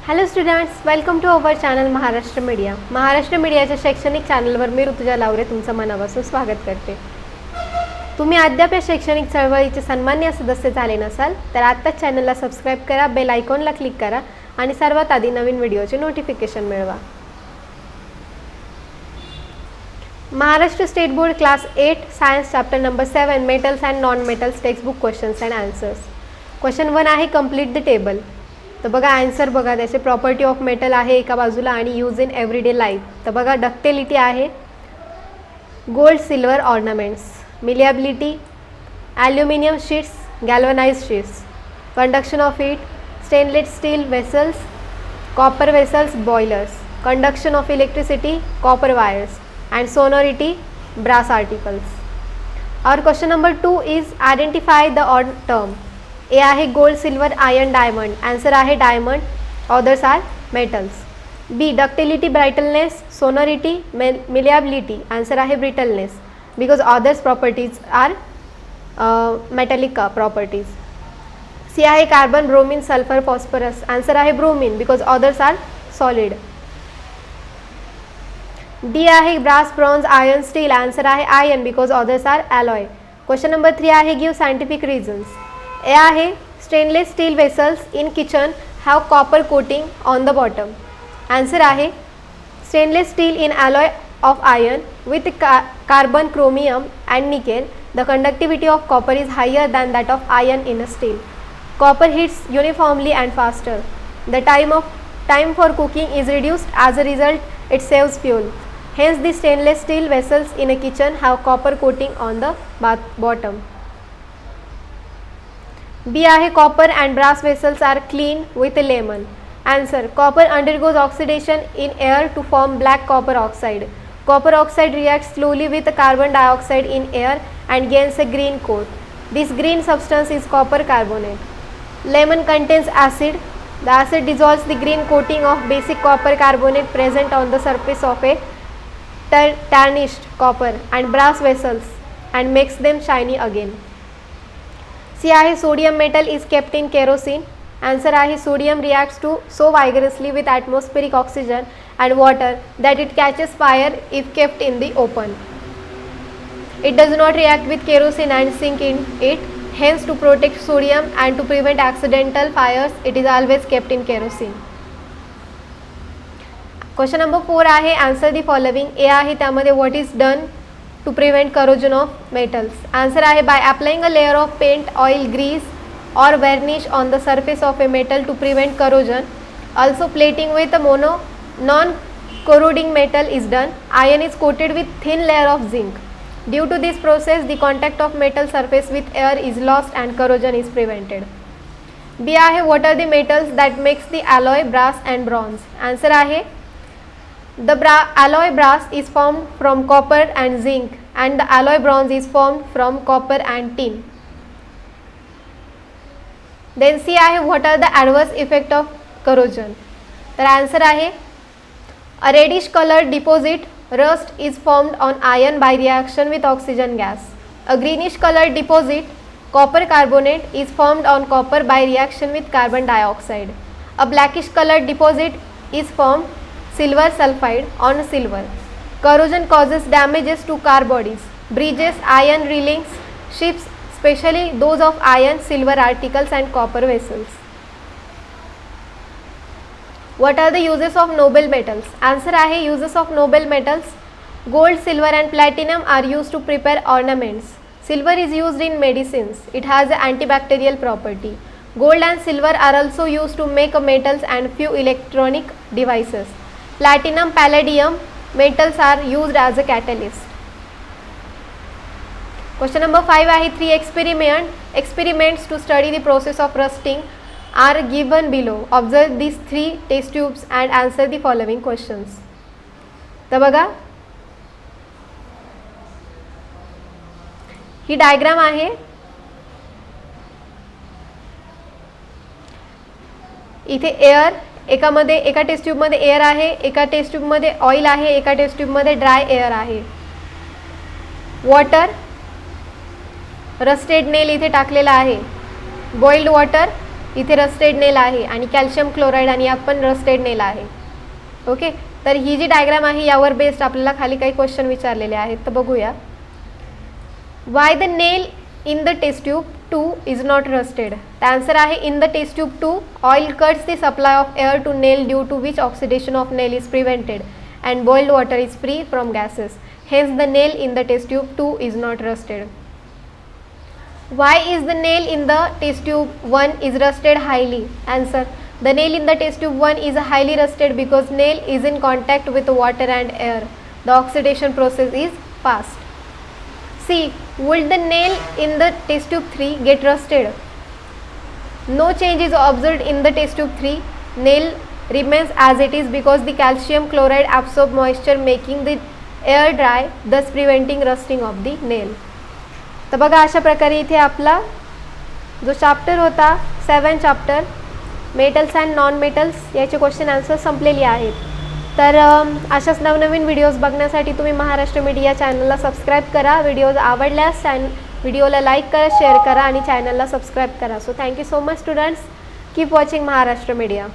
Hello students, welcome to our channel Maharashtra media. Maharashtra मीडियाच्या शैक्षणिक चॅनलवर मी ऋतुजा लावरे तुमचं मनापासून स्वागत करते. तुम्ही अद्याप या शैक्षणिक चळवळीचे सन्मान्य सदस्य झाले नसाल तर आत्ताच चॅनलला सबस्क्राईब करा, बेल आयकॉनला क्लिक करा आणि सर्वात आधी नवीन व्हिडिओचे नोटिफिकेशन मिळवा. Maharashtra state board class 8 science chapter number 7 metals and non metals textbook questions and answers. Question 1 आहे कंप्लीट द टेबल. तर बघा आन्सर बघा, त्याचे प्रॉपर्टी ऑफ मेटल आहे एका बाजूला आणि यूज इन एव्हरीडे लाईफ. तर बघा डक्टिलिटी आहे, gold silver ornaments, malleability, aluminium sheets, galvanised sheets, conduction of heat, stainless steel vessels, copper vessels, boilers, conduction of electricity, copper wires and sonority, brass articles. Our question number 2 is identify the odd term. A आहे gold, silver, iron, diamond. Answer आहे diamond. Others are metals. B ductility, brittleness, sonority, malleability. Answer आहे brittleness because others properties are metallic properties. C आहे carbon, bromine, sulfur, phosphorus. Answer आहे bromine because others are solid. D आहे brass, bronze, iron, steel. Answer आहे iron because others are alloy. Question number 3 आहे give scientific reasons. A आहे stainless steel vessels in kitchen have copper coating on the bottom. Answer आहे stainless steel in alloy of iron with carbon, chromium and nickel. The conductivity of copper is higher than that of iron in a steel. Copper heats uniformly and faster. The time for cooking is reduced. As a result, it saves fuel. Hence, the stainless steel vessels in a kitchen have copper coating on the bottom. B आहे copper and brass vessels are cleaned with a lemon. Answer: copper undergoes oxidation in air to form black copper oxide. Copper oxide reacts slowly with carbon dioxide in air and gains a green coat. This green substance is copper carbonate. Lemon contains acid. The acid dissolves the green coating of basic copper carbonate present on the surface of a tarnished copper and brass vessels and makes them shiny again. C आहे sodium metal is kept in kerosene. Answer आहे sodium reacts to so vigorously with atmospheric oxygen and water that it catches fire if kept in the open. It does not react with kerosene and sink in it. Hence, to protect sodium and to prevent accidental fires, it is always kept in kerosene. Question number 4 आहे answer the following. A आहे त्यामध्ये what is done to prevent corrosion of metals. Answer आहे by applying a layer of paint, oil, grease or varnish on the surface of a metal to prevent corrosion. Also, plating with a non-corroding metal is done. Iron is coated with thin layer of zinc. Due to this process, the contact of metal surface with air is lost and corrosion is prevented. B आहे what are the metals that makes the alloy brass and bronze. Answer आहे the alloy brass is formed from copper and zinc and the alloy bronze is formed from copper and tin. Then C आहे what are the adverse effect of corrosion. तर answer आहे a reddish colored deposit, rust is formed on iron by reaction with oxygen gas. A greenish colored deposit, copper carbonate, is formed on copper by reaction with carbon dioxide. A blackish colored deposit is formed, silver sulfide, on silver. Corrosion causes damages to car bodies, bridges, iron railings, ships, especially those of iron, silver articles and copper vessels. What are the uses of noble metals? Answer आहे uses of noble metals. Gold, silver and platinum are used to prepare ornaments. Silver is used in medicines. It has an antibacterial property. Gold and silver are also used to make metals and few electronic devices. Platinum, palladium metals are used as a catalyst. Question number 5 आहे 3 experiments to study the process of rusting are given below. Observe these 3 test tubes and answer the following questions. तर बघा ही diagram आहे. इथे air एका taste ट्यूबमध्ये air आहे, एका taste ट्यूबमध्ये oil आहे, एका टेस्ट ट्यूबमध्ये ड्राय एअर आहे. वॉटर, रस्टेड नेल इथे टाकलेला आहे. बॉइल्ड वॉटर, इथे रस्टेड नेल आहे आणि कॅल्शियम क्लोराईड आणि यात पण रस्टेड नेल आहे. ओके, तर ही जी डायग्राम आहे यावर बेस्ड आपल्याला खाली काही क्वेश्चन विचारलेले आहेत. तर बघूया. Why the nail in the test tube 2 is not rusted. The answer आहे in the test tube 2 oil cuts the supply of air to nail due to which oxidation of nail is prevented and boiled water is free from gases. Hence the nail in the test tube 2 is not rusted. Why is the nail in the test tube 1 is rusted highly? Answer. The nail in the test tube 1 is highly rusted because nail is in contact with water and air. The oxidation process is fast. C. Would the nail in the test tube 3 get rusted? No change is observed in the test tube 3. Nail remains as it is because the calcium chloride absorbs moisture making the air dry, thus preventing rusting of the nail. तर बघा, अशा प्रकारे इथे आपला जो chapter होता 7 chapter metals and non metals याचे question answer संपलेली आहेत. तर अशाच नवनवीन व्हिडिओज बघण्यासाठी तुम्ही महाराष्ट्र मीडिया चॅनलला सबस्क्राईब करा. व्हिडिओज आवडल्यास व्हिडिओला लाईक करा, शेअर करा आणि चॅनलला सबस्क्राईब करा. So thank you so much students. Keep watching Maharashtra media.